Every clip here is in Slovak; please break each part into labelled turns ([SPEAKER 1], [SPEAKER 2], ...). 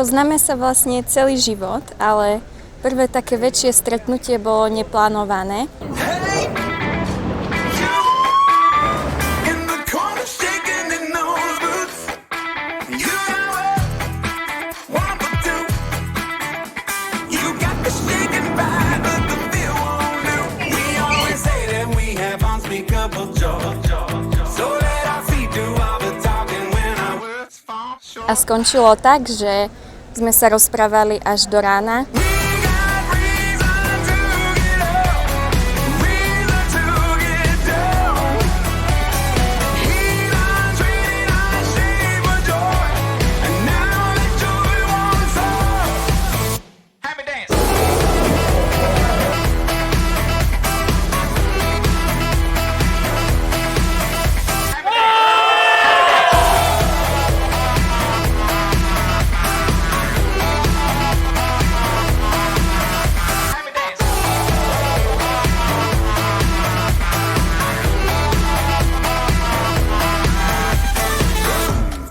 [SPEAKER 1] Poznáme sa vlastne celý život, ale prvé také väčšie stretnutie bolo neplánované. A skončilo tak, že sme sa rozprávali až do rána.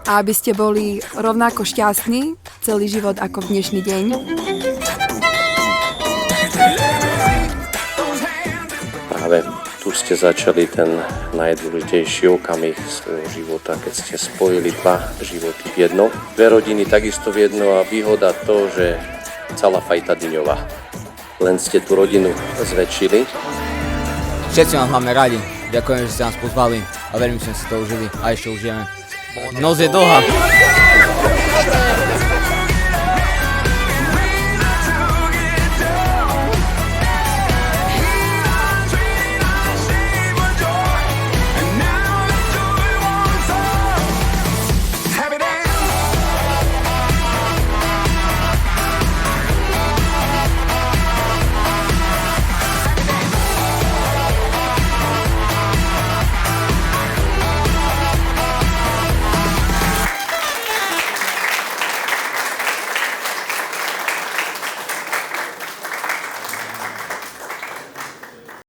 [SPEAKER 2] A aby ste boli rovnako šťastní celý život ako v dnešný deň.
[SPEAKER 3] Práve tu ste začali ten najdôležitejší okamih svojho života, keď ste spojili dva životy v jedno. Dve rodiny takisto v jedno a výhoda to, že celá fajta dyňová. Len ste tú rodinu zväčšili.
[SPEAKER 4] Všetci vás máme radi. Ďakujem, že ste nás pozvali a verím, že sme si to užili a ešte užijeme. Noc je dlhá.